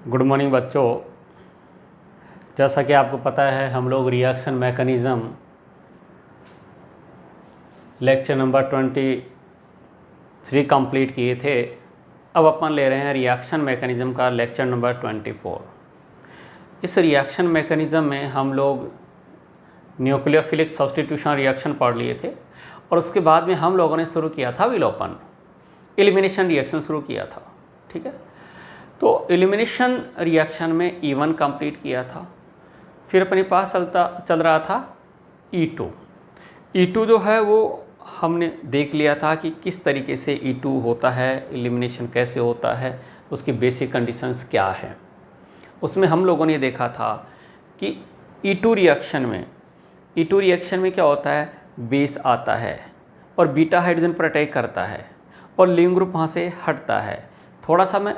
Good morning बच्चों। जैसा कि आपको पता है हम लोग reaction mechanism lecture number 23 complete किए थे। अब अपन ले रहे हैं रिएक्शन मैकेनिज़्म का लेक्चर नंबर 24। इस रिएक्शन मैकेनिज़्म में हम लोग न्यूक्लियोफिलिक सब्स्टिट्यूशन रिएक्शन पढ़ लिए थे और उसके बाद में हम लोगों ने शुरू किया था विलोपन, एलिमिनेशन रिएक्शन शुरू किया था। ठीक है, तो एलिमिनेशन रिएक्शन में E1 कंप्लीट किया था। फिर अपने पास चल रहा था E2। E2 जो है वो हमने देख लिया था कि किस तरीके से E2 होता है, एलिमिनेशन कैसे होता है, उसकी बेसिक कंडीशंस क्या है। उसमें हम लोगों ने देखा था कि E2 रिएक्शन में क्या होता है, बेस आता है और बीटा हाइड्रोजन पर अटैक करता है और लिविंग ग्रुप वहाँ से हटता है। थोड़ा सा मैं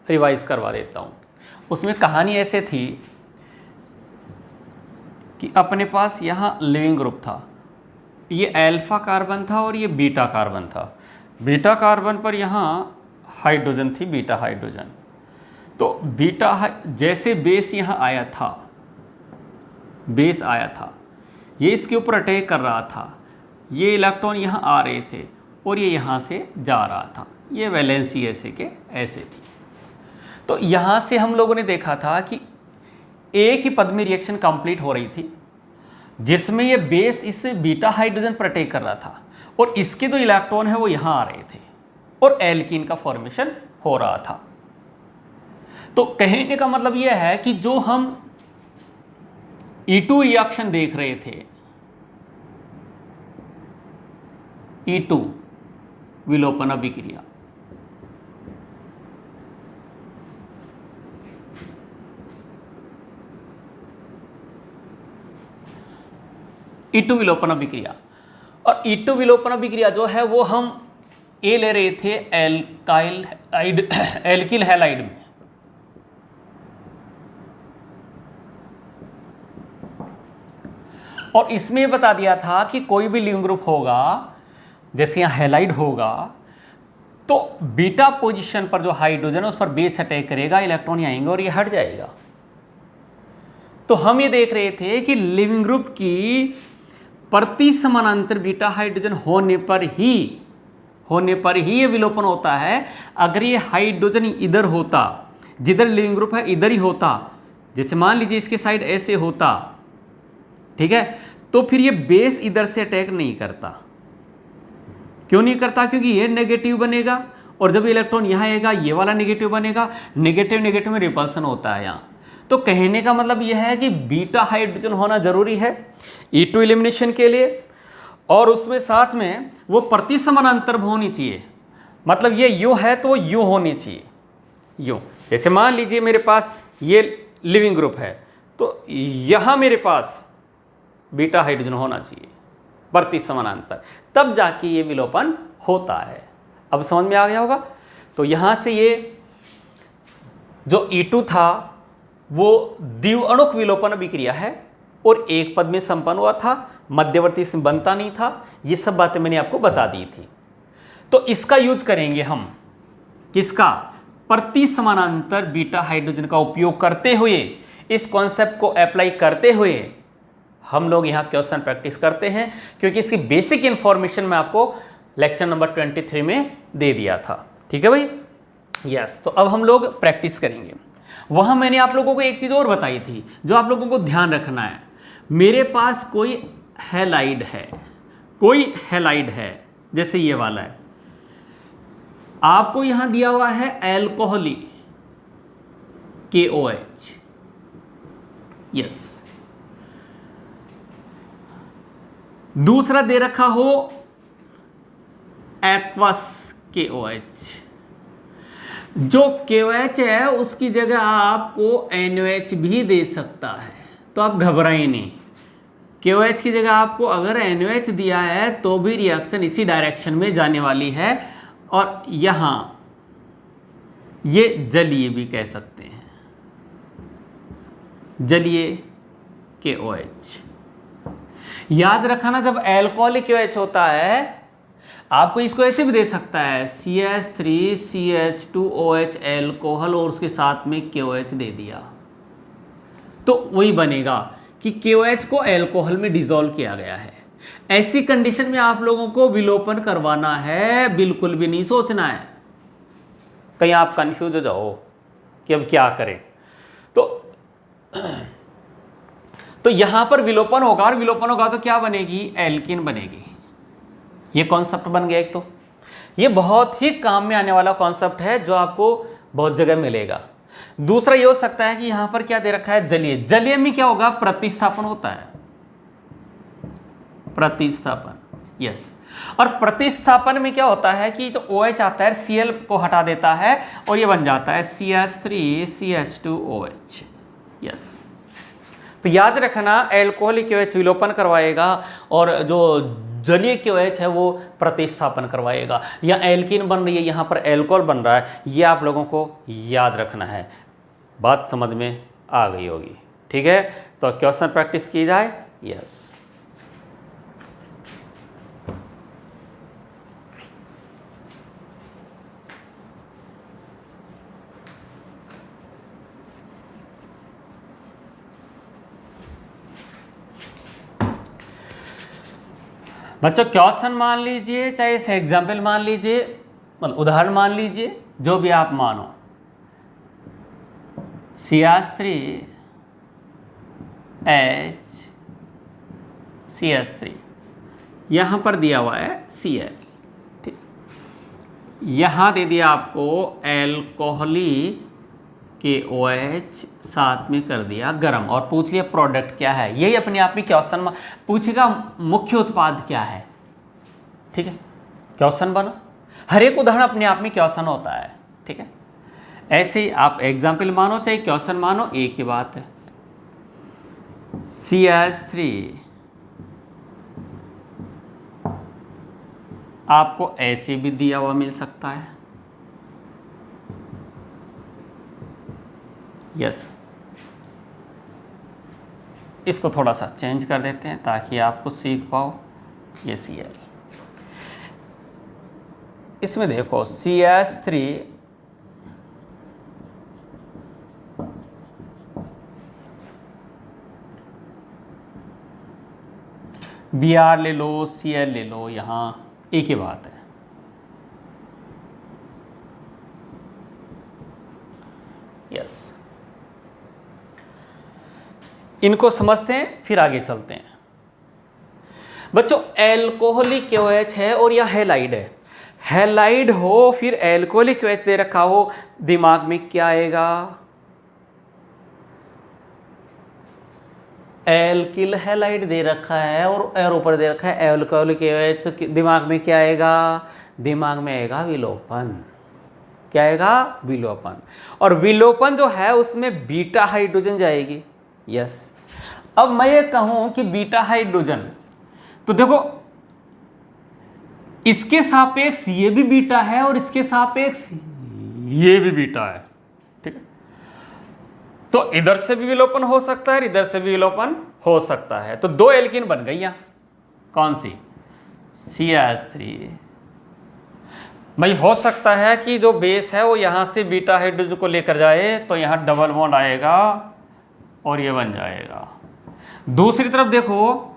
रिवाइज करवा देता हूँ। उसमें कहानी ऐसे थी कि अपने पास यहाँ लिविंग ग्रुप था, ये अल्फा कार्बन था और ये बीटा कार्बन था। बीटा कार्बन पर यहाँ हाइड्रोजन थी, बीटा हाइड्रोजन। तो जैसे बेस यहाँ आया था, ये इसके ऊपर अटैक कर रहा था, ये इलेक्ट्रॉन यहाँ आ रहे थे और ये यहाँ से जा रहा था। ये वैलेंसी ऐसे के ऐसे थी। तो यहाँ से हम लोगों ने देखा था कि एक ही पद में रिएक्शन कंप्लीट हो रही थी जिसमें ये बेस इस बीटा हाइड्रोजन पर अटैक कर रहा था और इसके जो इलेक्ट्रॉन है वो यहाँ आ रहे थे और एल्कीन का फॉर्मेशन हो रहा था। तो कहने का मतलब यह है कि जो हम E2 रिएक्शन देख रहे थे, E2 विलोपन अभिक्रिया, E2 विलोपन अभिक्रिया और E2 विलोपन अभिक्रिया जो है वो हम ए ले रहे थे एल्किल हैलाइड में। और इसमें बता दिया था कि कोई भी लिविंग ग्रुप होगा, जैसे यहाँ हैलाइड होगा, तो बीटा पोजीशन पर जो हाइड्रोजन है उस पर बेस अटैक करेगा, इलेक्ट्रॉन आएंगे और ये हट जाएगा। तो हम ये देख रहे थे कि लिविंग ग्रुप की प्रति समानांतर बीटा हाइड्रोजन होने पर ही ये विलोपन होता है। अगर ये हाइड्रोजन इधर होता, जिधर लिविंग ग्रुप है इधर ही होता, जैसे मान लीजिए इसके साइड ऐसे होता, ठीक है, तो फिर ये बेस इधर से अटैक नहीं करता। क्यों नहीं करता? क्योंकि ये नेगेटिव बनेगा और जब इलेक्ट्रॉन यहाँ आएगा ये वाला नेगेटिव बनेगा, नेगेटिव में रिपल्सन होता है यहाँ। तो कहने का मतलब यह है कि बीटा हाइड्रोजन होना जरूरी है E2 एलिमिनेशन के लिए, और उसमें साथ में वो प्रति समानांतर होनी चाहिए। मतलब ये यूं है तो यूं होनी चाहिए, यूं। जैसे मान लीजिए मेरे पास ये लिविंग ग्रुप है तो यहाँ मेरे पास बीटा हाइड्रोजन होना चाहिए प्रति समानांतर, तब जाके ये विलोपन होता है। अब समझ में आ गया होगा। तो यहाँ से ये जो E2 था वो द्विअणुक विलोपन अभिक्रिया है और एक पद में संपन्न हुआ था, मध्यवर्ती इसमें बनता नहीं था। ये सब बातें मैंने आपको बता दी थी। तो इसका यूज करेंगे हम, किसका? प्रति समानांतर बीटा हाइड्रोजन का उपयोग करते हुए, इस कॉन्सेप्ट को अप्लाई करते हुए हम लोग यहाँ क्वेश्चन प्रैक्टिस करते हैं, क्योंकि इसकी बेसिक इंफॉर्मेशन मैं आपको लेक्चर नंबर 23 में दे दिया था। ठीक है भाई, यस। तो अब हम लोग प्रैक्टिस करेंगे। वहाँ मैंने आप लोगों को एक चीज़ और बताई थी जो आप लोगों को ध्यान रखना है। मेरे पास कोई हैलाइड है, जैसे ये वाला है, आपको यहाँ दिया हुआ है एल्कोहली KOH, यस। दूसरा दे रखा हो एक्वस KOH। जो KOH है उसकी जगह आपको NOH भी दे सकता है, तो आप घबराएं नहीं। KOH की जगह आपको अगर NOH दिया है तो भी रिएक्शन इसी डायरेक्शन में जाने वाली है, और यहाँ ये जलीय भी कह सकते हैं, जलीय KOH। याद रखना, जब एल्कोहलिक KOH होता है आपको इसको ऐसे भी दे सकता है CH3CH2OH एल्कोहल और उसके साथ में KOH दे दिया, तो वही बनेगा कि KOH को एल्कोहल में डिसॉल्व किया गया है। ऐसी कंडीशन में आप लोगों को विलोपन करवाना है, बिल्कुल भी नहीं सोचना है। कहीं आप कंफ्यूज हो जाओ कि अब क्या करें, तो यहां पर विलोपन होगा, और विलोपन होगा तो क्या बनेगी, एल्कीन बनेगी। ये कॉन्सेप्ट बन गया एक। तो ये बहुत ही काम में आने वाला कॉन्सेप्ट है जो आपको बहुत जगह मिलेगा। दूसरा ये हो सकता है कि यहां पर क्या दे रखा है, जलीय। जलीय में क्या होगा, प्रतिस्थापन होता है, प्रतिस्थापन, यस। और प्रतिस्थापन में क्या होता है कि जो OH आता है Cl को हटा देता है और ये बन जाता है CH3CH2OH, यस। तो याद रखना, एल्कोहलिक KOH विलोपन करवाएगा और जो जलीय KOH है वो प्रतिस्थापन करवाएगा। या एल्कीन बन रही है, यहाँ पर एल्कोहल बन रहा है, ये आप लोगों को याद रखना है। बात समझ में आ गई होगी, ठीक है। तो क्वेश्चन प्रैक्टिस की जाए, यस। बच्चों क्वेश्चन मान लीजिए, चाहे इसे एग्जाम्पल मान लीजिए, मतलब उदाहरण मान लीजिए, जो भी आप मानो। CH3HCH3 यहाँ पर दिया हुआ है Cl, ठीक। यहाँ दे दिया आपको एल्कोहलिक KOH, साथ में कर दिया गर्म, और पूछ लिया प्रोडक्ट क्या है। यही अपने आप में क्वेश्चन पूछेगा, मुख्य उत्पाद क्या है, ठीक है। क्वेश्चन बना, हर एक उदाहरण अपने आप में क्वेश्चन होता है, ठीक है। ऐसे ही आप एग्जाम्पल मानो चाहे क्वेश्चन मानो, एक ही बात है। CH3 आपको ऐसे भी दिया हुआ मिल सकता है, यस। इसको थोड़ा सा चेंज कर देते हैं ताकि आपको सीख पाओ। ये Cl, इसमें देखो CH3 Br ले लो, Cl ले लो, यहाँ एक ही बात है, यस। इनको समझते हैं, फिर आगे चलते हैं। बच्चों एल्कोहलिक KOH है और यह हैलाइड है। हैलाइड हो फिर एल्कोहलिक KOH दे रखा हो, दिमाग में क्या आएगा, एल्किल हैलाइड दे रखा है और ऊपर दे रखा है एल्कोहलिक KOH, दिमाग में क्या आएगा, दिमाग में आएगा विलोपन। क्या आएगा, विलोपन। और विलोपन जो है उसमें बीटा हाइड्रोजन जाएगी, यस। अब मैं ये कहूं कि बीटा हाइड्रोजन, तो देखो इसके सापेक्ष ये भी बीटा है और इसके सापेक्ष ये भी बीटा है, ठीक है। तो इधर से भी विलोपन हो सकता है, इधर से भी विलोपन हो सकता है। तो दो एल्कीन बन गई यहां, कौन सी, CH3। भाई हो सकता है कि जो बेस है वो यहां से बीटा हाइड्रोजन को लेकर जाए, तो यहां डबल बॉन्ड आएगा और ये बन जाएगा। दूसरी तरफ देखो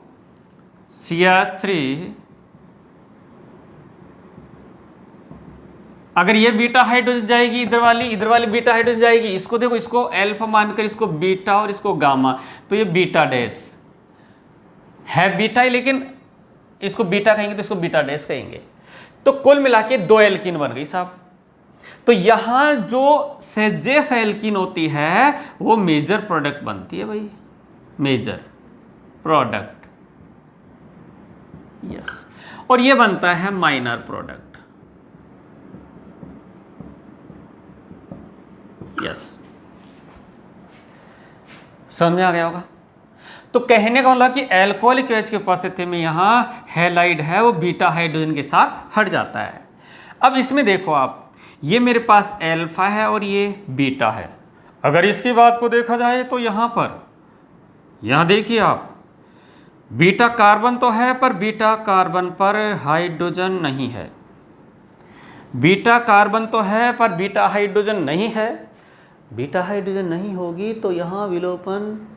CH3, अगर ये बीटा हाइड्रोजन जाएगी, इधर वाली बीटा हाइड्रोजन जाएगी, इसको देखो, इसको अल्फा मानकर इसको बीटा और इसको गामा, तो ये बीटा डैश है, बीटा ही, लेकिन इसको बीटा कहेंगे तो इसको बीटा डैश कहेंगे। तो कुल मिला के दो एल्कीन बन गई साहब। तो यहां जो सेजेफ एल्कीन होती है वो मेजर प्रोडक्ट बनती है भाई, मेजर प्रोडक्ट, यस। और ये बनता है माइनर प्रोडक्ट, यस। समझ में आ गया होगा। तो कहने का मतलब कि एल्कोहलिक KOH की उपस्थिति में यहाँ हैलाइड है वो बीटा हाइड्रोजन के साथ हट जाता है। अब इसमें देखो आप, ये मेरे पास अल्फा है और ये बीटा है। अगर इसकी बात को देखा जाए तो यहाँ पर, यहाँ देखिए आप, बीटा कार्बन तो है पर बीटा कार्बन पर हाइड्रोजन नहीं है। बीटा कार्बन तो है पर बीटा हाइड्रोजन नहीं है। बीटा हाइड्रोजन नहीं होगी तो यहाँ विलोपन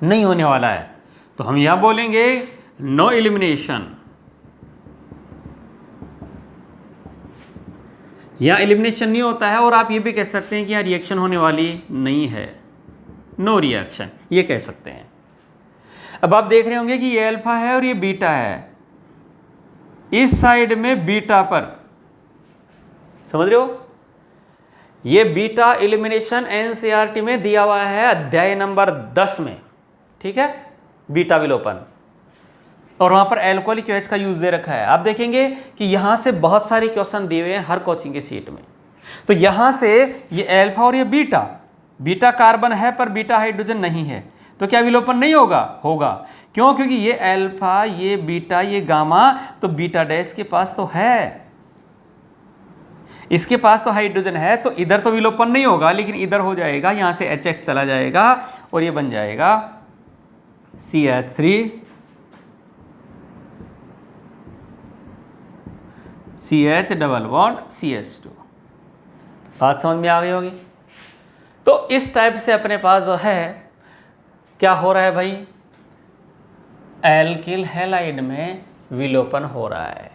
नहीं होने वाला है, तो हम यहाँ बोलेंगे नो एलिमिनेशन। यहाँ एलिमिनेशन नहीं होता है, और आप ये भी कह सकते हैं कि यहाँ रिएक्शन होने वाली नहीं है, नो रिएक्शन, ये कह सकते हैं। अब आप देख रहे होंगे कि ये अल्फा है और ये बीटा है, इस साइड में बीटा पर, समझ रहे हो, ये बीटा एलिमिनेशन एनसीईआरटी में दिया हुआ है अध्याय नंबर 10 में, ठीक है, बीटा विलोपन, और वहां पर एल्कोहलिक OH का यूज दे रखा है। आप देखेंगे कि यहां से बहुत सारे क्वेश्चन दिए हुए हैं हर कोचिंग के सीट में। तो यहां से ये अल्फा और ये बीटा, बीटा कार्बन है पर बीटा हाइड्रोजन नहीं है, तो क्या विलोपन नहीं होगा? होगा। क्यों? क्योंकि ये अल्फा, ये बीटा, ये गामा, तो बीटा डैश के पास तो है, इसके पास तो हाइड्रोजन है, तो इधर तो विलोपन नहीं होगा, लेकिन इधर हो जाएगा, यहां से HX चला जाएगा और ये बन जाएगा CH3 CH double bond CH2। बात समझ में आ गई होगी। तो इस टाइप से अपने पास जो है क्या हो रहा है भाई, एल्किल हैलाइड में विलोपन हो रहा है,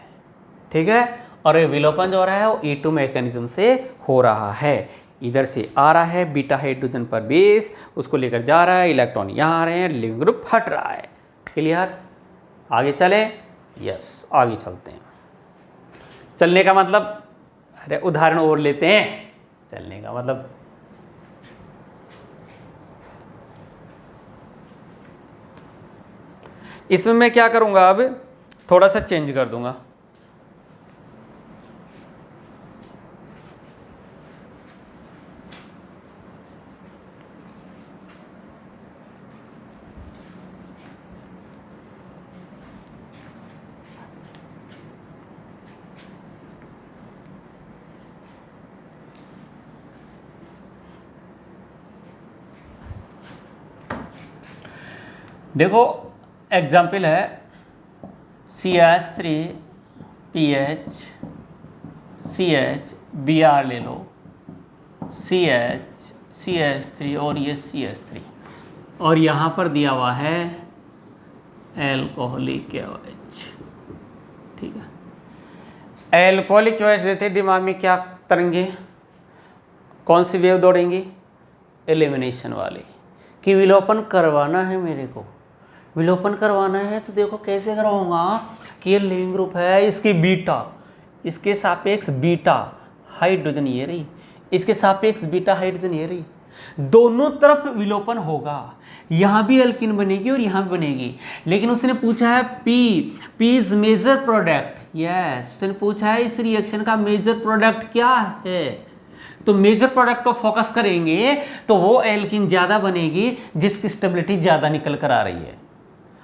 ठीक है, और ये विलोपन जो हो रहा है वो E2 मैकेनिज्म से हो रहा है। इधर से आ रहा है बीटा हाइड्रोजन पर बेस, उसको लेकर जा रहा है, इलेक्ट्रॉन यहाँ आ रहे हैं, लिविंग ग्रुप हट रहा है। क्लियर? आगे चले? यस, आगे चलते हैं। चलने का मतलब, अरे उदाहरण और लेते हैं। चलने का मतलब इसमें मैं क्या करूंगा, अब थोड़ा सा चेंज कर दूंगा। देखो एग्जाम्पल है CH3PH CH Br ले लो, CH CH3 और ये CH3, और यहाँ पर दिया हुआ है एल्कोहलिक OH, ठीक है। एल्कोहलिक OH देते दिमाग में क्या तरंगे, कौन सी वेव दौड़ेंगी? एलिमिनेशन वाली, कि विलोपन करवाना है मेरे को, विलोपन करवाना है। तो देखो कैसे करवाऊंगा कि ये लिविंग ग्रुप है, इसकी बीटा, इसके सापेक्ष बीटा हाइड्रोजन ये रही, इसके सापेक्ष बीटा हाइड्रोजन ये रही, दोनों तरफ विलोपन होगा, यहाँ भी एल्किन बनेगी और यहाँ भी बनेगी। लेकिन उसने पूछा है P is major product, yes, उसने पूछा है इस रिएक्शन का मेजर प्रोडक्ट क्या है, तो मेजर प्रोडक्ट को फोकस करेंगे तो वो एल्किन ज़्यादा बनेगी जिसकी स्टेबिलिटी ज़्यादा निकल कर आ रही है।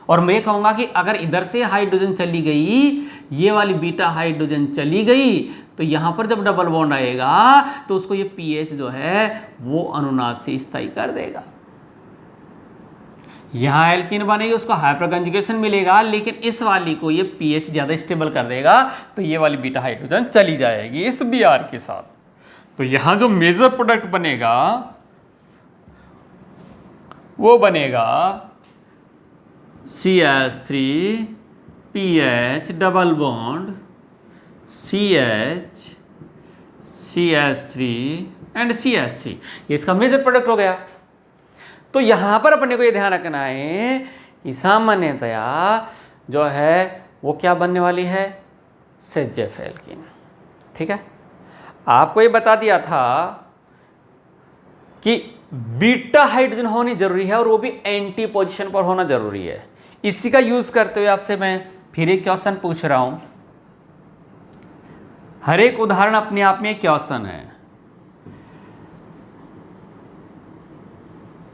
और मैं कहूँगा कि अगर इधर से हाइड्रोजन चली गई, ये वाली बीटा हाइड्रोजन चली गई, तो यहाँ पर जब डबल बॉन्ड आएगा तो उसको ये पीएच जो है वो अनुनाद से स्थायी कर देगा। यहाँ एल्कीन बनेगी, उसको हाइपर कंजुगेशन मिलेगा, लेकिन इस वाली को ये पीएच ज़्यादा स्टेबल कर देगा, तो ये वाली बीटा हाइड्रोजन चली जाएगी इस Br के साथ। तो यहाँ जो मेजर प्रोडक्ट बनेगा वो बनेगा CH3PH double bond CH CH3 and CH3, ये इसका मेजर प्रोडक्ट हो गया। तो यहाँ पर अपने को ये ध्यान रखना है कि सामान्यतया जो है वो क्या बनने वाली है, सेजेफ एल्कीन, ठीक है। आपको ये बता दिया था कि बीटा हाइड्रोजन होनी जरूरी है और वो भी एंटी पोजीशन पर होना जरूरी है। इसी का यूज करते हुए आपसे मैं फिर एक क्वेश्चन पूछ रहा हूं। हर एक उदाहरण अपने आप में एक क्वेश्चन है,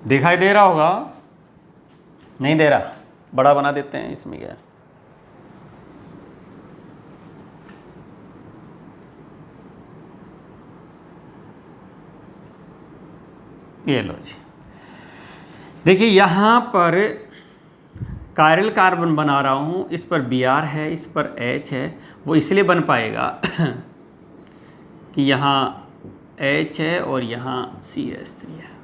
दिखाई दे रहा होगा, नहीं दे रहा, बड़ा बना देते हैं, इसमें क्या है। ये लो जी, देखिए यहाँ पर कायरल कार्बन बना रहा हूँ, इस पर Br है, इस पर H है, वो इसलिए बन पाएगा कि यहाँ H है और यहाँ CH3 है।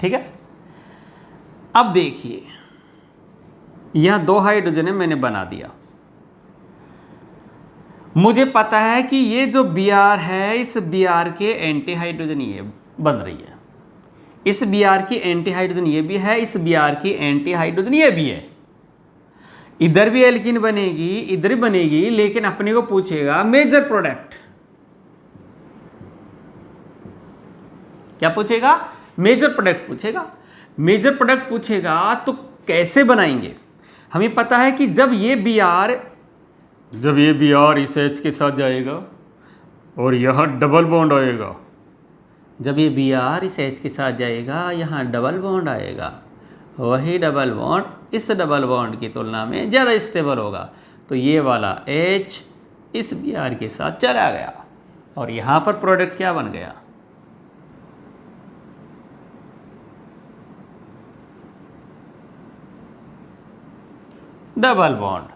ठीक है। अब देखिए यह 2 हाइड्रोजन है, मैंने बना दिया। मुझे पता है कि ये जो Br है, इस Br के एंटी हाइड्रोजन ये बन रही है, इस Br की एंटी हाइड्रोजन ये भी है, इस Br की एंटी हाइड्रोजन ये भी है। इधर भी एल्कीन बनेगी, इधर भी बनेगी, लेकिन अपने को पूछेगा मेजर प्रोडक्ट। क्या पूछेगा? मेजर प्रोडक्ट पूछेगा। मेजर प्रोडक्ट पूछेगा तो कैसे बनाएंगे? हमें पता है कि जब ये Br इस H के साथ जाएगा और यहाँ डबल बॉन्ड आएगा, जब ये Br इस H के साथ जाएगा, यहाँ डबल बॉन्ड आएगा, वही डबल बॉन्ड इस डबल बॉन्ड की तुलना में ज़्यादा स्टेबल होगा, तो ये वाला H इस Br के साथ चला गया और यहाँ पर प्रोडक्ट क्या बन गया? Double bond.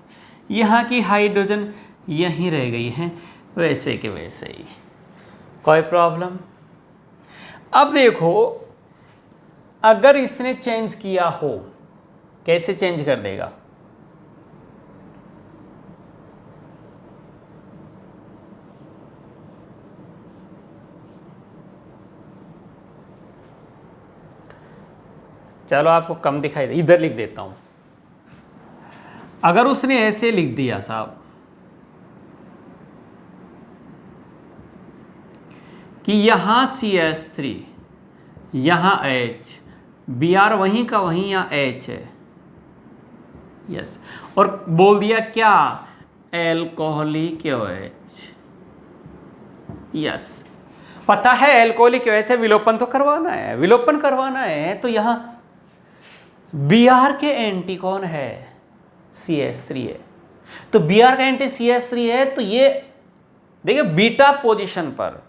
यहाँ की हाइड्रोजन यहीं रह गई हैं वैसे के वैसे ही, कोई प्रॉब्लम? अब देखो अगर इसने चेंज किया हो, कैसे चेंज कर देगा? चलो आपको कम दिखाई दे, इधर लिख देता हूं। अगर उसने ऐसे लिख दिया साहब कि यहाँ CH3, यहाँ H, Br वहीं का वहीं यहाँ H है, यस, और बोल दिया क्या? Alcoholic OH, yes. पता है एल्कोहलिक OH है, विलोपन तो करवाना है, विलोपन करवाना है, तो यहाँ Br के एंटी कौन है? CH3 है। तो Br का एंटी CH3 है, तो ये देखिए बीटा पोजीशन पर,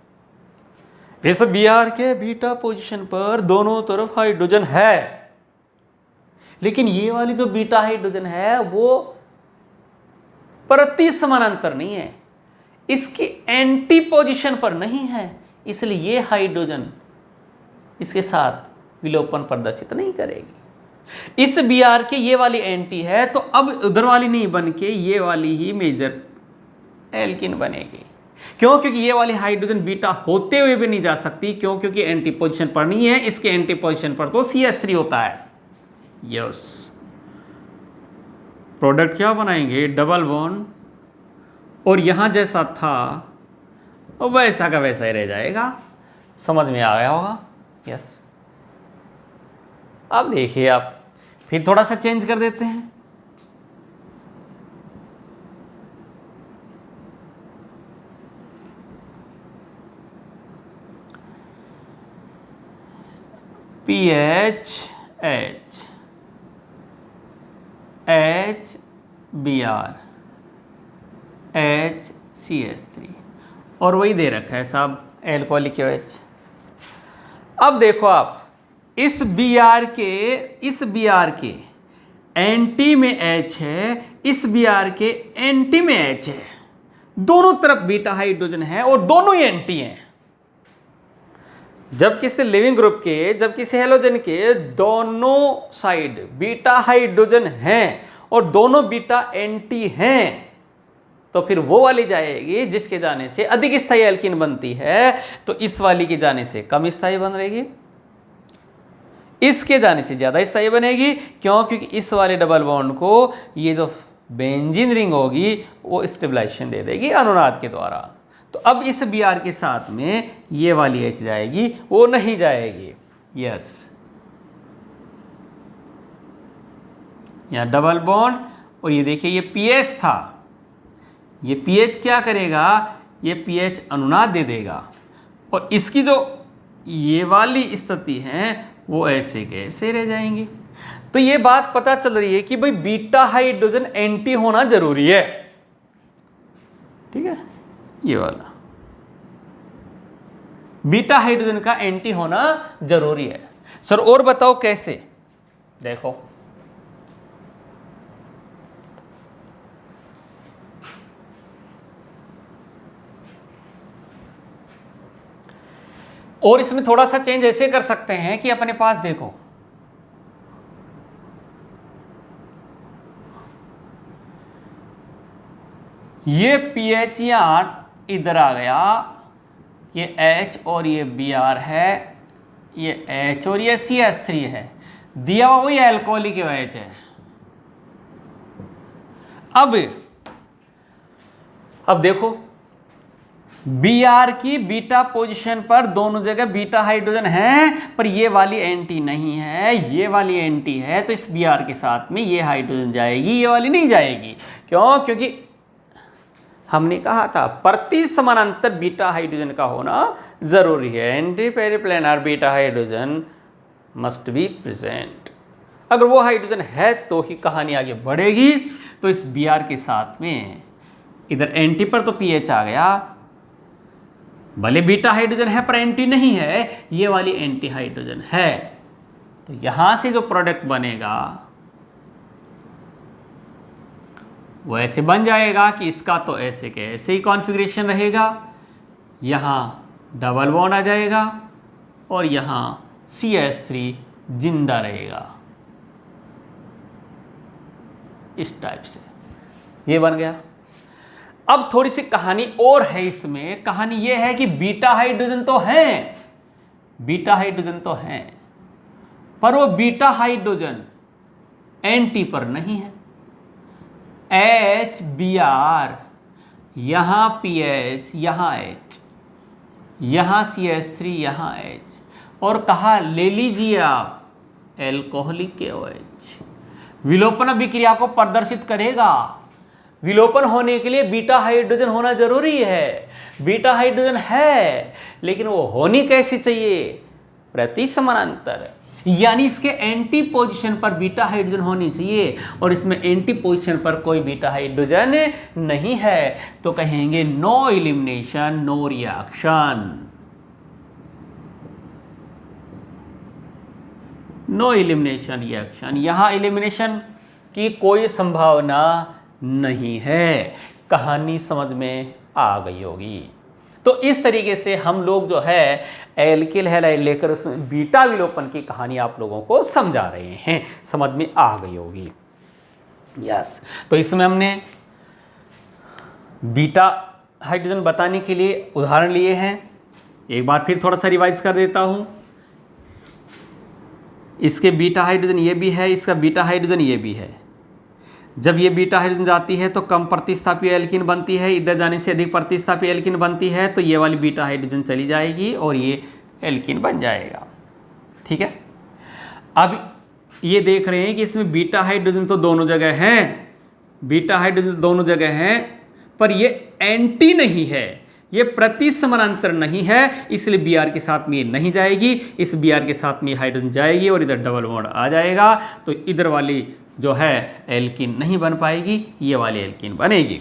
इस Br के बीटा पोजीशन पर दोनों तरफ हाइड्रोजन है, लेकिन ये वाली जो बीटा हाइड्रोजन है वो प्रति समानांतर नहीं है, इसकी एंटी पोजीशन पर नहीं है, इसलिए ये हाइड्रोजन इसके साथ विलोपन प्रदर्शित नहीं करेगी। इस Br की ये वाली एंटी है, तो अब उधर वाली नहीं बन के ये वाली ही मेजर एल्किन बनेगी। क्यों? क्योंकि ये वाली हाइड्रोजन बीटा होते हुए भी नहीं जा सकती, क्यों? क्योंकि एंटी पोजीशन पर नहीं है, इसके एंटी पोजीशन पर तो CH3 होता है। यस, प्रोडक्ट क्या बनाएंगे? डबल बॉन्ड, और यहां जैसा था वैसा का वैसा ही रह जाएगा। समझ में आ गया होगा? यस। अब देखिए आप फिर थोड़ा सा चेंज कर देते हैं। PH H H Br H CH3 और वही दे रखा है साहब एल्कोहलिक OH। अब देखो आप इस Br के एंटी में H है, इस Br के एंटी में H है, दोनों तरफ बीटा हाइड्रोजन है और दोनों ही एंटी हैं। जब किसी लिविंग ग्रुप के, जब किसी हेलोजन के दोनों साइड बीटा हाइड्रोजन हैं और दोनों बीटा एंटी हैं, तो फिर वो वाली जाएगी जिसके जाने से अधिक स्थायी एल्कीन बनती है, तो इस वाली के जाने से कम स्थायी बन रहेगी, इसके जाने से ज़्यादा स्थायी बनेगी। क्यों? क्योंकि इस वाले डबल बॉन्ड को ये जो बेंजीन रिंग होगी वो स्टेबलाइजेशन दे देगी अनुनाद के द्वारा। तो अब इस Br के साथ में ये वाली H जाएगी, वो नहीं जाएगी। यस, यहाँ डबल बॉन्ड, और ये देखिए ये pH था, ये pH क्या करेगा? ये pH अनुनाद दे देगा, और इसकी जो ये वाली स्थिति है वो ऐसे के ऐसे रह जाएंगी। तो ये बात पता चल रही है कि भाई बीटा हाइड्रोजन एंटी होना जरूरी है। ठीक है, ये वाला बीटा हाइड्रोजन का एंटी होना जरूरी है। सर और बताओ कैसे? देखो और इसमें थोड़ा सा चेंज ऐसे कर सकते हैं कि अपने पास देखो, ये पीएच यहां इधर आ गया, ये H और ये Br है, ये H और ये CH3 है, दिया हुआ वही एल्कोहलिक OH है। अब देखो Br की बीटा पोजीशन पर दोनों जगह बीटा हाइड्रोजन है, पर ये वाली एंटी नहीं है, ये वाली एंटी है, तो इस Br के साथ में ये हाइड्रोजन जाएगी, ये वाली नहीं जाएगी। क्यों? क्योंकि हमने कहा था प्रति समानांतर बीटा हाइड्रोजन का होना जरूरी है। Anti periplanar beta hydrogen must be present. अगर वो हाइड्रोजन है तो ही कहानी आगे बढ़ेगी। तो इस Br के साथ में इधर एंटी पर तो पीएच आ गया, भले बीटा हाइड्रोजन है पर एंटी नहीं है, ये वाली एंटी हाइड्रोजन है, तो यहां से जो प्रोडक्ट बनेगा वो ऐसे बन जाएगा कि इसका तो ऐसे के ऐसे ही कॉन्फ़िगरेशन रहेगा, यहाँ डबल बॉन्ड आ जाएगा और यहाँ CH3 जिंदा रहेगा, इस टाइप से ये बन गया। अब थोड़ी सी कहानी और है इसमें। कहानी ये है कि बीटा हाइड्रोजन तो हैं, बीटा हाइड्रोजन तो हैं, पर वो बीटा हाइड्रोजन एंटी पर नहीं है। HBr, यहाँ PH, यहाँ H, यहाँ CH3, यहाँ H, और कहा ले लीजिए आप एल्कोहलिक OH। विलोपन अभिक्रिया को प्रदर्शित करेगा। विलोपन होने के लिए बीटा हाइड्रोजन होना जरूरी है। बीटा हाइड्रोजन है, लेकिन वो होनी कैसी चाहिए? प्रति समानांतर, यानी इसके एंटी पोजीशन पर बीटा हाइड्रोजन होनी चाहिए, और इसमें एंटी पोजीशन पर कोई बीटा हाइड्रोजन नहीं है, तो कहेंगे no elimination no reaction. No elimination reaction, यहां एलिमिनेशन की कोई संभावना नहीं है। कहानी समझ में आ गई होगी। तो इस तरीके से हम लोग जो है एल्किल हैलाइड लेकर बीटा विलोपन की कहानी आप लोगों को समझा रहे हैं, समझ में आ गई होगी। यस, तो इसमें हमने बीटा हाइड्रोजन बताने के लिए उदाहरण लिए हैं। एक बार फिर थोड़ा सा रिवाइज कर देता हूं। इसके बीटा हाइड्रोजन ये भी है, इसका बीटा हाइड्रोजन ये भी है। जब ये बीटा हाइड्रोजन जाती है तो कम प्रतिस्थापीय एल्कीन बनती है, इधर जाने से अधिक प्रतिस्थापीय एल्कीन बनती है, तो ये वाली बीटा हाइड्रोजन चली जाएगी और ये एल्कीन बन जाएगा। ठीक है, अब ये देख रहे हैं कि इसमें बीटा हाइड्रोजन तो दोनों जगह हैं, बीटा हाइड्रोजन दोनों जगह हैं, पर ये एंटी नहीं है, ये प्रति समानांतर नहीं है, इसलिए Br के साथ में ये नहीं जाएगी। इस Br के साथ में हाइड्रोजन जाएगी और इधर डबल बॉन्ड आ जाएगा, तो इधर वाली जो है एल्कीन नहीं बन पाएगी, ये वाली एल्कीन बनेगी।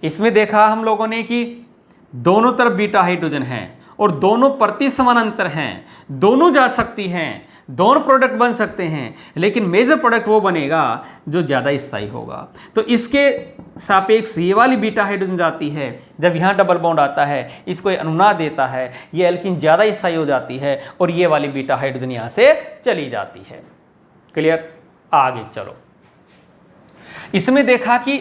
इसमें देखा हम लोगों ने कि दोनों तरफ बीटा हाइड्रोजन हैं और दोनों प्रति समानांतर हैं, दोनों जा सकती हैं, दोनों प्रोडक्ट बन सकते हैं, लेकिन मेजर प्रोडक्ट वो बनेगा जो ज़्यादा स्थायी होगा। तो इसके सापेक्ष ये वाली बीटा हाइड्रोजन जाती है, जब यहाँ डबल बॉन्ड आता है, इसको अनुनाद देता है, ये एल्कीन ज़्यादा स्थायी हो जाती है और ये वाली बीटा हाइड्रोजन यहाँ से चली जाती है। क्लियर? आगे चलो। इसमें देखा कि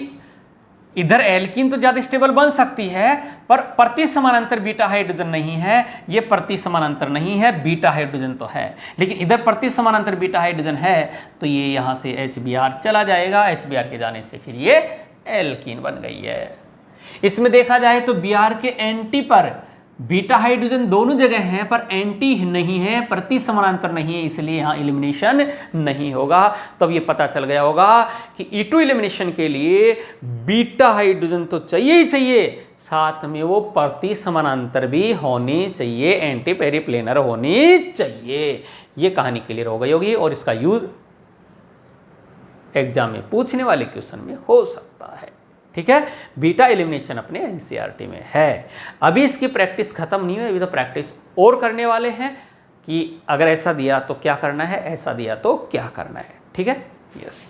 इधर एल्कीन तो ज़्यादा स्टेबल बन सकती है, पर प्रति समानांतर बीटा हाइड्रोजन नहीं है, ये प्रति समानांतर नहीं है, बीटा हाइड्रोजन तो है, लेकिन इधर प्रति समानांतर बीटा हाइड्रोजन है, तो ये यहाँ से HBr चला जाएगा, HBr के जाने से फिर ये एल्कीन बन गई है। इसमें देखा जाए तो Br के एंटी पर बीटा हाइड्रोजन दोनों जगह हैं, पर एंटी नहीं है, प्रति समानांतर नहीं है, इसलिए यहाँ एलिमिनेशन नहीं होगा। तब ये पता चल गया होगा कि E2 एलिमिनेशन के लिए बीटा हाइड्रोजन तो चाहिए ही चाहिए, साथ में वो प्रति समानांतर भी होनी चाहिए, एंटी पेरिप्लेनर होनी चाहिए। ये कहानी क्लियर हो गई होगी और इसका यूज एग्जाम में पूछने वाले क्वेश्चन में हो सकता है। ठीक है, बीटा एलिमिनेशन अपने एनसीईआरटी में है। अभी इसकी प्रैक्टिस खत्म नहीं हुई, अभी तो प्रैक्टिस और करने वाले हैं कि अगर ऐसा दिया तो क्या करना है, ऐसा दिया तो क्या करना है। ठीक है, यस।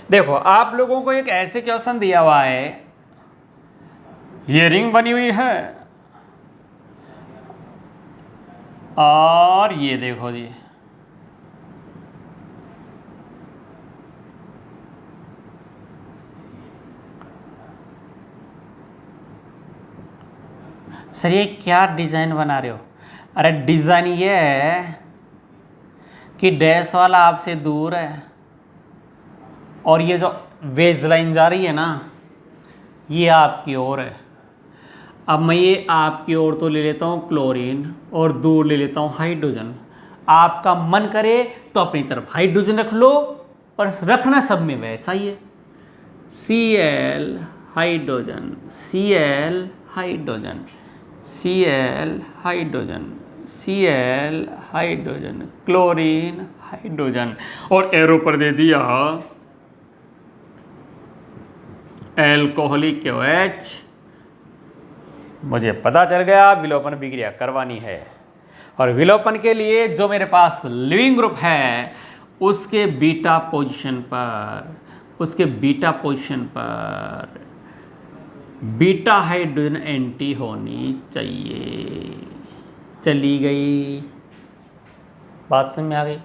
देखो आप लोगों को एक ऐसे क्वेश्चन दिया हुआ है, ये रिंग बनी हुई है और ये देखो जी सर ये क्या डिज़ाइन बना रहे हो? अरे डिज़ाइन ये है कि डैश वाला आपसे दूर है और ये जो वेज लाइन जा रही है ना ये आपकी ओर है। अब मैं ये आपकी ओर तो ले लेता हूँ क्लोरीन और दूर ले लेता हूँ हाइड्रोजन। आपका मन करे तो अपनी तरफ हाइड्रोजन रख लो, पर रखना सब में वैसा ही है, Cl hydrogen, Cl hydrogen, Cl hydrogen, Cl hydrogen, chlorine hydrogen, और एरो पर दे दिया एल्कोहलिक OH। मुझे पता चल गया विलोपन विक्रिया करवानी है, और विलोपन के लिए जो मेरे पास लिविंग ग्रुप है उसके बीटा पोजीशन पर बीटा हाइड्रोजन एंटी होनी चाहिए। चली गई बात समझ में आ गई?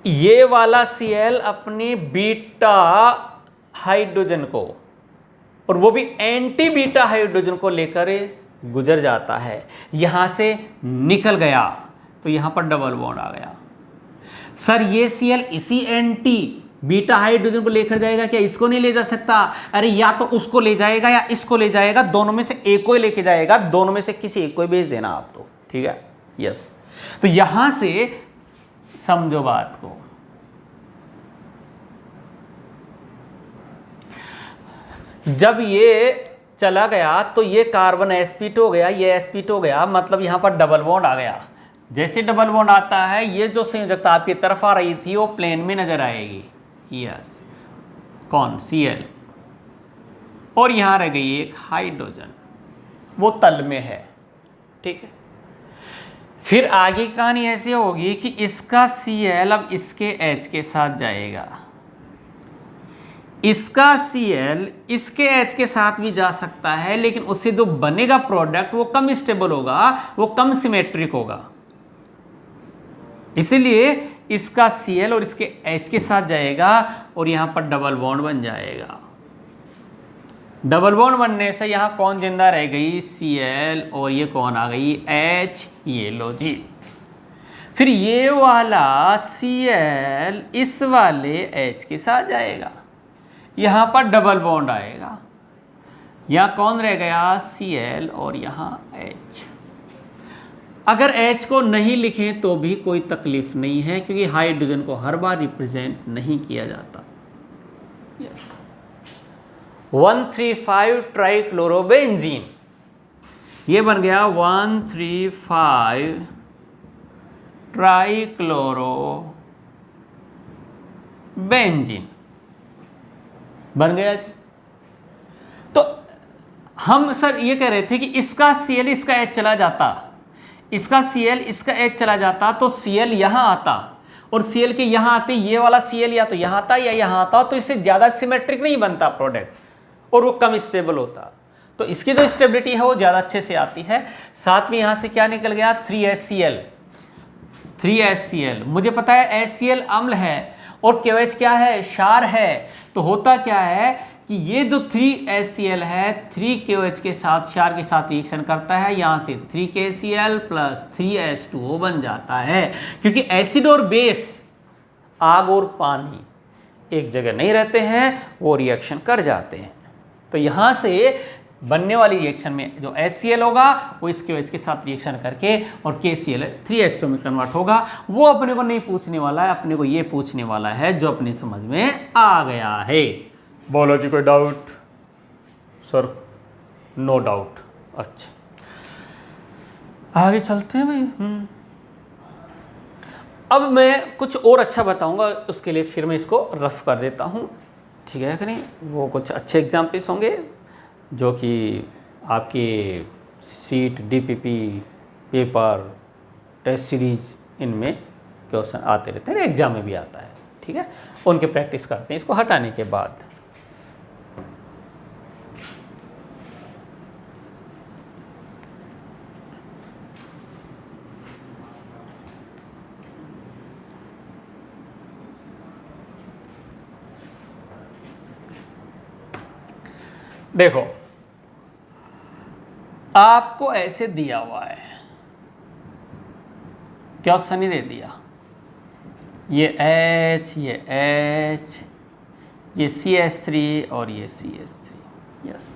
ये वाला Cl अपनी बीटा हाइड्रोजन को, और वो भी एंटी बीटा हाइड्रोजन को लेकर गुजर जाता है, यहाँ से निकल गया तो यहाँ पर डबल बॉन्ड आ गया। सर ये Cl इसी एंटी बीटा हाइड्रोजन को लेकर जाएगा क्या? इसको नहीं ले जा सकता? अरे या तो उसको ले जाएगा या इसको ले जाएगा, दोनों में से एक को ही लेके जाएगा, दोनों में से किसी एक को ही भेज देना आप तो, ठीक है? यस। तो यहां से समझो बात को, जब ये चला गया तो ये कार्बन sp2 हो गया, ये sp2 हो गया, मतलब यहां पर डबल बॉन्ड आ गया। जैसे डबल बॉन्ड आता है ये जो संयोजकता आपकी तरफ आ रही थी वो प्लेन में नजर आएगी। यस, कौन? Cl, और यहां रह गई एक हाइड्रोजन, वो तल में है, ठीक है? फिर आगे की कहानी ऐसी होगी कि इसका Cl अब इसके H के साथ जाएगा, इसका Cl इसके H के साथ भी जा सकता है, लेकिन उससे जो बनेगा प्रोडक्ट वो कम स्टेबल होगा, वो कम सिमेट्रिक होगा। इसीलिए इसका Cl और इसके H के साथ जाएगा और यहां पर डबल बॉन्ड बन जाएगा। डबल बॉन्ड बनने से यहां कौन जिंदा रह गई? Cl, और ये कौन आ गई? H। ये लो जी। फिर ये वाला Cl इस वाले H के साथ जाएगा, यहां पर डबल बॉन्ड आएगा, यहां कौन रह गया? Cl, और यहां H। अगर H को नहीं लिखें तो भी कोई तकलीफ नहीं है, क्योंकि हाइड्रोजन को हर बार रिप्रेजेंट नहीं किया जाता। यस, 135 ट्राइक्लोरोबेंजीन, ये बन गया 135 ट्राइक्लोरोबेंजीन बन गया जी। तो हम सर ये कह रहे थे कि इसका Cl इसका H चला जाता, इसका Cl इसका H चला जाता तो Cl यहाँ आता, और Cl के यहाँ आते ये वाला Cl या तो यहाँ आता या यहाँ आता, तो इससे ज़्यादा सिमेट्रिक नहीं बनता प्रोडक्ट, और वो कम स्टेबल होता। तो इसकी जो स्टेबिलिटी है वो ज़्यादा अच्छे से आती है। साथ में यहाँ से क्या निकल गया? 3HCl। 3HCl मुझे पता है HCl अम्ल है और KOH क्या है? क्षार है। तो होता क्या है कि ये जो 3HCl है 3KOH के साथ क्षार के साथ रिएक्शन करता है, यहाँ से 3KCl प्लस 3H2O बन जाता है, क्योंकि एसिड और बेस, आग और पानी एक जगह नहीं रहते हैं, वो रिएक्शन कर जाते हैं। तो यहाँ से बनने वाली रिएक्शन में जो HCl होगा वो इस KOH के साथ रिएक्शन करके और KCl 3H2 में कन्वर्ट होगा। वो अपने को नहीं पूछने वाला है, अपने को ये पूछने वाला है जो अपनी समझ में आ गया है। बोलो जी कोई डाउट? Sir no doubt. अच्छा आगे चलते हैं भाई। अब मैं कुछ और अच्छा बताऊंगा, उसके लिए फिर मैं इसको रफ कर देता हूँ, ठीक है कि नहीं? वो कुछ अच्छे एग्जाम्पल्स होंगे जो कि आपके sheet, DPP, paper, test series, इनमें क्वेश्चन आते रहते हैं, एग्जाम में भी आता है, ठीक है, उनके प्रैक्टिस करते हैं इसको हटाने के बाद। देखो आपको ऐसे दिया हुआ है, क्वेश्चन ही दे दिया, ये H, ये H, ये CH3 और ये CH3। यस,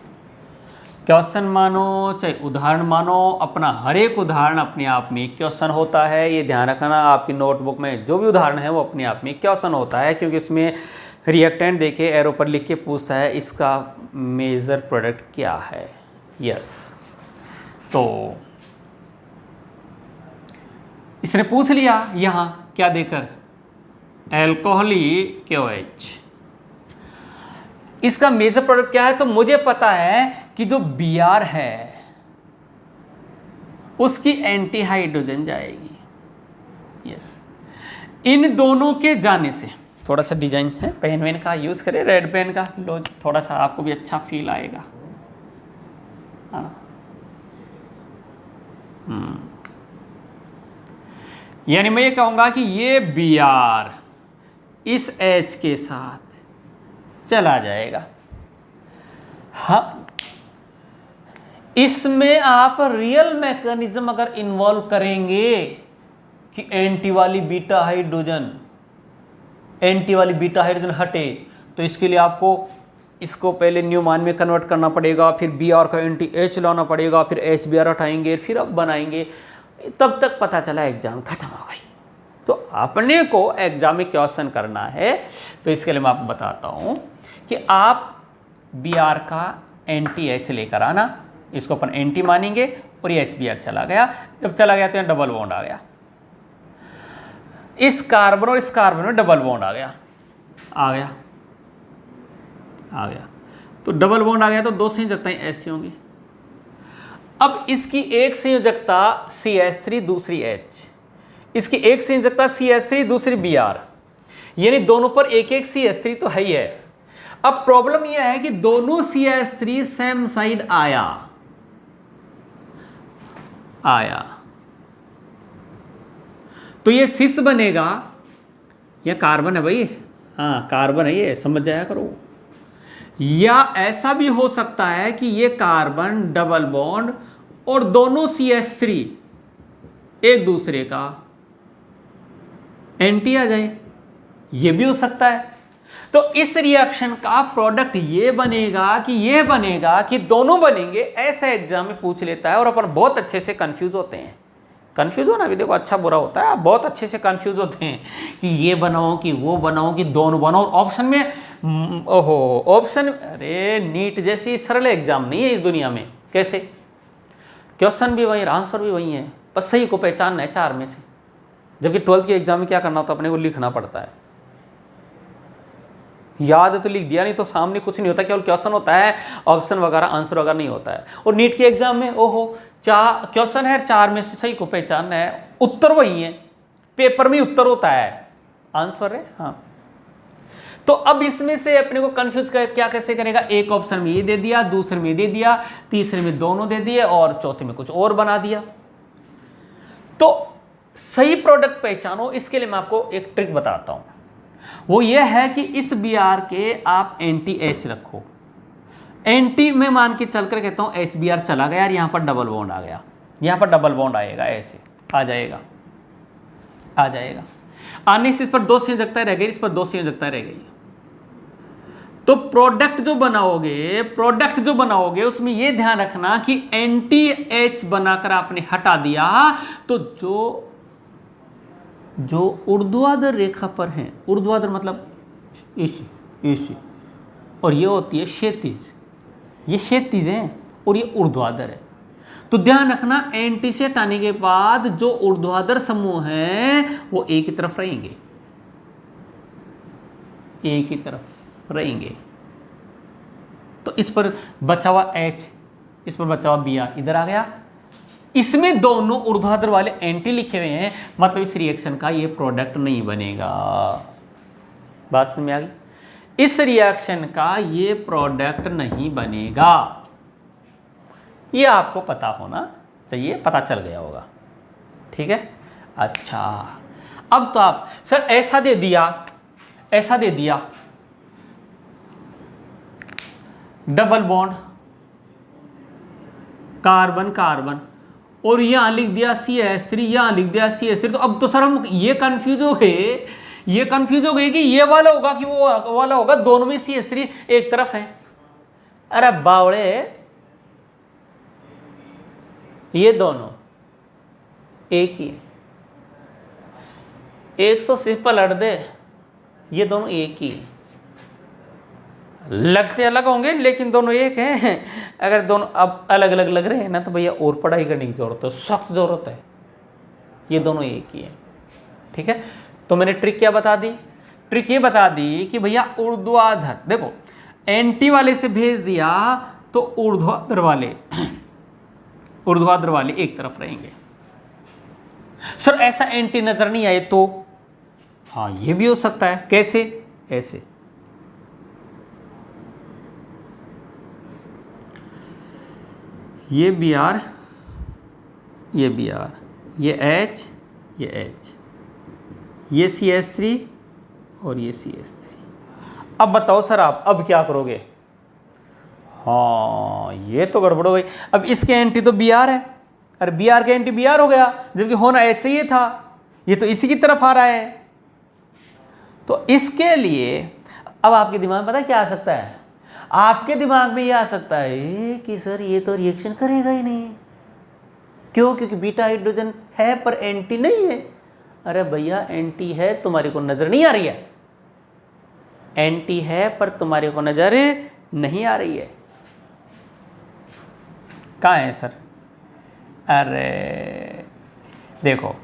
क्वेश्चन मानो चाहे उदाहरण मानो, अपना हर एक उदाहरण अपने आप में क्वेश्चन होता है। ये ध्यान रखना, आपकी नोटबुक में जो भी उदाहरण है वो अपने आप में क्वेश्चन होता है, क्योंकि इसमें रिएक्टेंट देखे एरो पर लिख के पूछता है इसका मेजर प्रोडक्ट क्या है। यस, तो इसने पूछ लिया यहाँ क्या देकर, एल्कोहली KOH, इसका मेजर प्रोडक्ट क्या है। तो मुझे पता है कि जो Br है उसकी एंटी हाइड्रोजन जाएगी। यस, इन दोनों के जाने से थोड़ा सा डिजाइन है, पेन वेन का यूज करें, रेड पेन का लो, थोड़ा सा आपको भी अच्छा फील आएगा। यानी मैं ये कहूंगा कि ये Br इस H के साथ चला जाएगा। हाँ, इसमें आप रियल मैकेनिज्म अगर इन्वॉल्व करेंगे कि एंटी वाली बीटा हाइड्रोजन हटे, तो इसके लिए आपको इसको पहले न्यूमान में कन्वर्ट करना पड़ेगा, फिर Br का एंटी H लाना पड़ेगा, फिर HBr हटाएंगे, फिर अब बनाएंगे, तब तक पता चला एग्जाम खत्म हो गई। तो अपने को एग्जाम में क्वेश्चन करना है, तो इसके लिए मैं आपको बताता हूं कि आप Br का एंटी H लेकर आना, इसको अपन एंटी मानेंगे, और ये HBr चला गया। जब चला गया तो यहाँ डबल बॉन्ड आ गया, इस कार्बन और इस कार्बन में डबल बॉन्ड आ गया। तो डबल बॉन्ड आ गया तो दो संयोजकताएं ऐसी होंगी। अब इसकी एक संयोजकता CH3 दूसरी H, इसकी एक संयोजकता CH3 दूसरी Br, यानी दोनों पर एक एक CH3 तो है ही है। अब प्रॉब्लम यह है कि दोनों CH3 सेम साइड आया, तो ये सिस बनेगा, यह कार्बन है भाई, हाँ कार्बन है, ये समझ जाया करो। या ऐसा भी हो सकता है कि ये कार्बन डबल बॉन्ड और दोनों CH3 एक दूसरे का एंटी आ जाए, ये भी हो सकता है। तो इस रिएक्शन का प्रोडक्ट ये बनेगा कि दोनों बनेंगे, ऐसा एग्जाम में पूछ लेता है। और अपन बहुत अच्छे से कंफ्यूज होते हैं, कंफ्यूज होना भी देखो अच्छा बुरा होता है, आप बहुत अच्छे से कंफ्यूज होते हैं कि ये बनाओ कि वो बनाओ कि दोनों बनाओ। ऑप्शन में ऑप्शन, अरे नीट जैसी सरल एग्जाम नहीं है इस दुनिया में। कैसे, क्वेश्चन भी वही, आंसर भी वही है, बस सही को पहचानना है चार में से। जबकि 12th के एग्जाम में क्या करना होता है, अपने को लिखना पड़ता है। याद तो लिख दिया, नहीं तो सामने कुछ नहीं होता, केवल क्वेश्चन होता है, ऑप्शन वगैरह आंसर वगैरह नहीं होता है। और नीट के एग्जाम में चार क्वेश्चन है, चार में से सही को पहचानना है, उत्तर वही है, पेपर में उत्तर होता है, आंसर है। हाँ, तो अब इसमें से अपने को कंफ्यूज क्या कैसे करेगा, एक ऑप्शन में ये दे दिया, दूसरे में दे दिया, तीसरे में दोनों दे दिए और चौथे में कुछ और बना दिया। तो सही प्रोडक्ट पहचानो, इसके लिए मैं आपको एक ट्रिक बताता हूं। वो ये है कि इस Br के आप एंटी H रखो, एंटी में मान के चलकर कहता हूं HBr चला गया और यहां पर डबल बॉन्ड आ गया, यहां पर डबल बॉन्ड आएगा, ऐसे आ जाएगा आने से इस पर दो संयोजकताएं रह गई, इस पर दो संयोजकताएं रह गई। तो प्रोडक्ट जो बनाओगे उसमें यह ध्यान रखना कि एंटी H बनाकर आपने हटा दिया, तो जो ऊर्ध्वाधर रेखा पर हैं, ऊर्ध्वाधर मतलब ऐसी, और ये होती है क्षैतिज, ये क्षैतिज है और ये ऊर्ध्वाधर है। तो ध्यान रखना, एंटी से हटाने के बाद जो ऊर्ध्वाधर समूह हैं वो एक ही तरफ रहेंगे, तो इस पर बचा हुआ H, इस पर बचा हुआ Br इधर आ गया। इसमें दोनों ऊर्ध्वाधर वाले एंटी लिखे हुए हैं, मतलब इस रिएक्शन का ये प्रोडक्ट नहीं बनेगा। बात समझ में आ गई। इस रिएक्शन का ये प्रोडक्ट नहीं बनेगा, ये आपको पता होना चाहिए, पता चल गया होगा, ठीक है। अच्छा, अब तो आप सर ऐसा दे दिया, ऐसा दे दिया डबल बॉन्ड कार्बन कार्बन और यहां लिख दिया CH3, यहां लिख दिया CH3, तो अब तो सर हम ये कंफ्यूज हो गए, ये कंफ्यूज हो गए कि ये वाला होगा कि वो वाला होगा, दोनों में CH3 एक तरफ है। अरे बावड़े, ये दोनों एक ही है, 100 सिर्फ पलट दे, ये दोनों एक ही है। लगते अलग होंगे लेकिन दोनों एक हैं। अगर दोनों अब अलग अलग लग रहे हैं ना तो भैया और पढ़ाई करने की जरूरत है, सख्त जरूरत है। ये दोनों एक ही है, ठीक है। तो मैंने ट्रिक क्या बता दी, ट्रिक ये बता दी कि भैया ऊर्ध्वाधर, देखो एंटी वाले से भेज दिया तो ऊर्ध्वाधर वाले ऊर्ध्वाधर वाले एक तरफ रहेंगे। सर ऐसा एंटी नजर नहीं आए तो, हाँ ये भी हो सकता है। कैसे? ऐसे, ये Br, ये Br, ये H, ये H, ये CH3 और ये CH3। अब बताओ सर आप अब क्या करोगे? हाँ ये तो गड़बड़ हो गई। अब इसके एंटी तो Br है, अरे Br के एंटी Br हो गया, जबकि होना H चाहिए था, ये तो इसी की तरफ आ रहा है। तो इसके लिए अब आपके दिमाग में पता क्या आ सकता है? आपके दिमाग में ये आ सकता है कि सर ये तो रिएक्शन करेगा ही नहीं। क्यों? क्योंकि बीटा हाइड्रोजन है पर एंटी नहीं है। अरे भैया एंटी है, तुम्हारे को नजर नहीं आ रही है, एंटी है पर तुम्हारे को नजर नहीं आ रही है। कहाँ है सर? अरे देखो,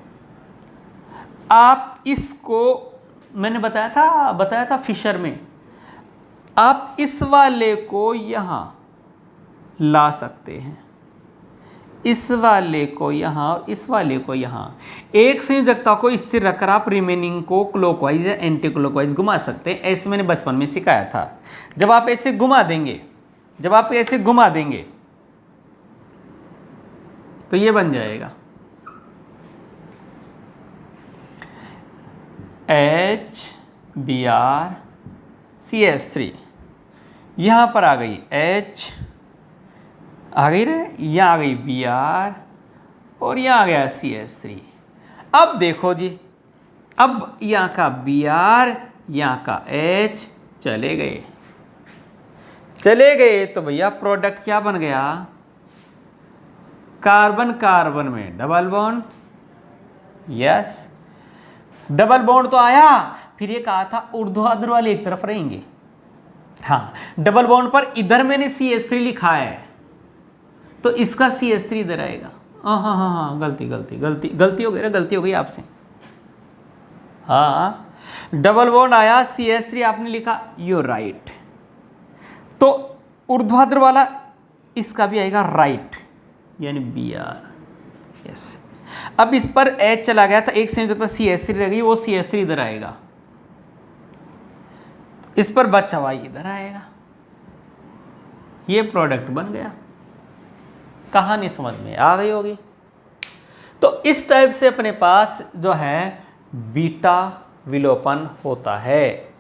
आप इसको मैंने बताया था फिशर में, आप इस वाले को यहाँ ला सकते हैं, इस वाले को यहाँ और इस वाले को यहाँ। एक संयोजकता को स्थिर रखकर आप रिमेनिंग को क्लॉकवाइज या एंटी क्लॉकवाइज घुमा सकते हैं। ऐसे मैंने बचपन में सिखाया था। जब आप ऐसे घुमा देंगे, जब आप ऐसे घुमा देंगे तो ये बन जाएगा HBr CH3, यहाँ पर आ गई H, आ गई रे, यहाँ आ गई Br और यहाँ आ गया CH3। अब देखो जी, अब यहाँ का Br, यहाँ का H चले गए, चले गए तो भैया प्रोडक्ट क्या बन गया? कार्बन कार्बन में double bond, yes double bond तो आया, फिर ये कहा था ऊर्ध्वाधर वाले एक तरफ रहेंगे। हाँ, डबल बॉन्ड पर इधर मैंने CH3 लिखा है तो इसका CH3 इधर आएगा। हाँ, गलती हो गई, गलती हो गई आपसे। हाँ, डबल बॉन्ड आया, CH3 आपने लिखा, यू राइट, तो ऊर्ध्वाधर वाला इसका भी आएगा राइट, यानी Br, यस। अब इस पर H चला गया था, एक संयोजकता CH3 रह गई, वो CH3 इधर आएगा, इस पर बचा हुआ इधर आएगा, ये प्रोडक्ट बन गया। कहानी समझ में आ गई होगी। तो इस टाइप से अपने पास जो है बीटा विलोपन होता है,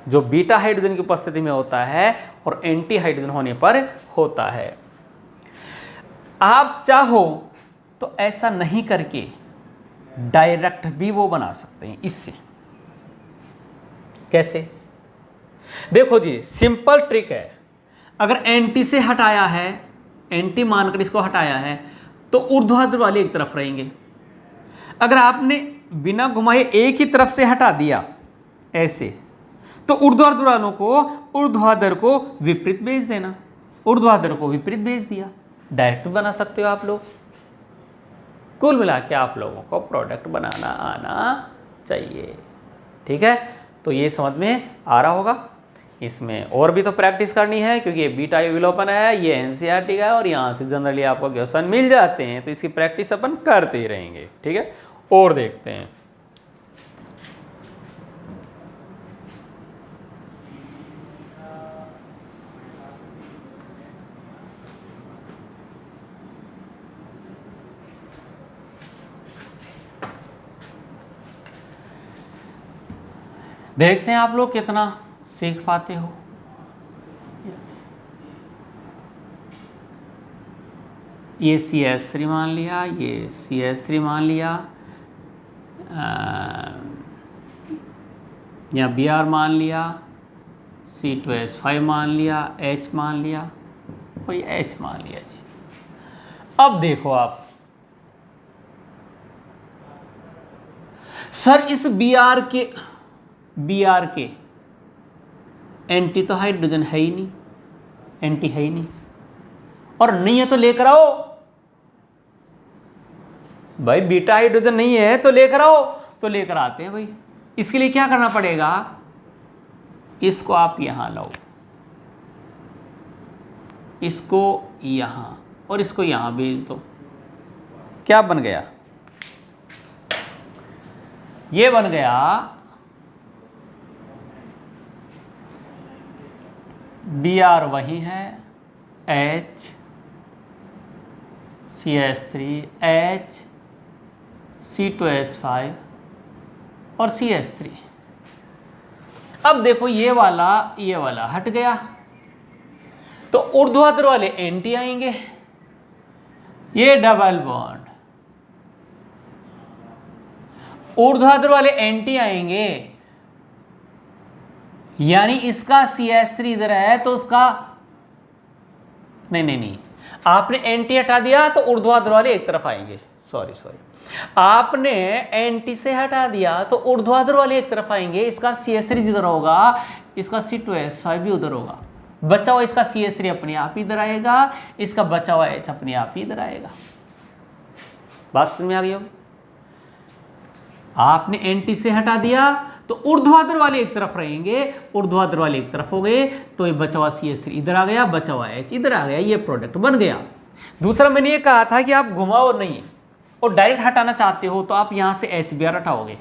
जो बीटा हाइड्रोजन की उपस्थिति में होता है और एंटी हाइड्रोजन होने पर होता है। आप चाहो तो ऐसा नहीं करके डायरेक्ट भी वो बना सकते हैं इससे। कैसे? देखो जी, सिंपल ट्रिक है। अगर एंटी से हटाया है, एंटी मानकर इसको हटाया है तो ऊर्ध्वाधर वाले एक तरफ रहेंगे। अगर आपने बिना घुमाए एक ही तरफ से हटा दिया ऐसे, तो ऊर्ध्वाधर वालों को ऊर्ध्वाधर को विपरीत भेज देना, ऊर्ध्वाधर को विपरीत भेज दिया, डायरेक्ट बना सकते हो आप लोग। कुल मिला के आप लोगों को प्रोडक्ट बनाना आना चाहिए, ठीक है। तो ये समझ में आ रहा होगा। इसमें और भी तो प्रैक्टिस करनी है, क्योंकि ये बीटा विलोपन है, ये एनसीईआरटी का है और यहाँ से जनरली आपको क्वेश्चन मिल जाते हैं, तो इसकी प्रैक्टिस अपन करते ही रहेंगे, ठीक है। और देखते हैं, देखते हैं आप लोग कितना सीख पाते हो। यस, ये CH3 मान लिया, ये CH3 मान लिया, या Br मान लिया, C2H5 मान लिया, H मान लिया और ये H मान लिया जी। अब देखो आप, सर इस Br के एंटी तो हाइड्रोजन है ही नहीं, एंटी है ही नहीं, और नहीं है तो लेकर आओ भाई, बीटा हाइड्रोजन नहीं है तो लेकर आओ, तो लेकर आते हैं भाई। इसके लिए क्या करना पड़ेगा, इसको आप यहां लाओ, इसको यहां और इसको यहां भेज दो। क्या बन गया, ये बन गया Br वही है, H CH3 H C2H5 और CH3। अब देखो ये वाला हट गया, तो ऊर्ध्वाधर वाले एंटी आएंगे, ये डबल बॉन्ड, ऊर्ध्वाधर वाले एंटी आएंगे, यानी इसका CH3 इधर है तो उसका नहीं, आपने एंटी हटा दिया तो ऊर्ध्वाधर वाले एक तरफ आएंगे, सॉरी आपने एंटी से हटा दिया तो ऊर्ध्वाधर वाले एक तरफ आएंगे, इसका CH3 इधर होगा, इसका C2H5 भी उधर होगा, बचा हुआ इसका CH3 अपने आप ही इधर आएगा, इसका बचा हुआ H अपने आप ही इधर आएगा। बात समझ में आ गई होगी। आपने एंटी से हटा दिया तो ऊर्ध्वाधर वाले एक तरफ रहेंगे, ऊर्ध्वाधर वाले एक तरफ हो गए, तो ये बचा हुआ CH3 इधर आ गया, बचा हुआ H इधर आ गया, ये प्रोडक्ट बन गया। दूसरा मैंने ये कहा था कि आप घुमाओ नहीं और डायरेक्ट हटाना चाहते हो तो आप यहां से HBr हटाओगे,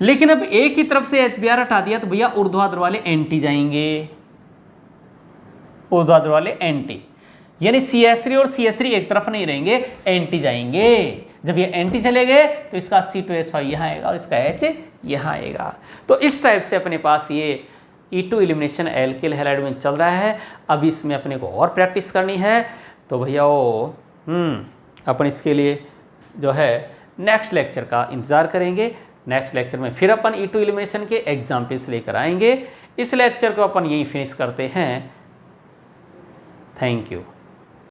लेकिन अब एक ही तरफ से HBr हटा दिया तो भैया ऊर्ध्वाधर वाले एंटी जाएंगे, ऊर्ध्वाधर वाले एंटी, यानी CH3 और CH3 एक तरफ नहीं रहेंगे, एंटी जाएंगे। जब ये एंटी चले गए तो इसका C2H5 यहाँ आएगा और इसका H यहाँ आएगा। तो इस टाइप से अपने पास ये E2 एलिमिनेशन एल्किल हैलाइड में चल रहा है। अब इसमें अपने को और प्रैक्टिस करनी है, तो भैया वो अपन इसके लिए जो है नेक्स्ट लेक्चर का इंतज़ार करेंगे। नेक्स्ट लेक्चर में फिर अपन E2 एलिमिनेशन के एग्जाम्पल्स लेकर आएंगे। इस लेक्चर को अपन यहीं फिनिश करते हैं। Thank you.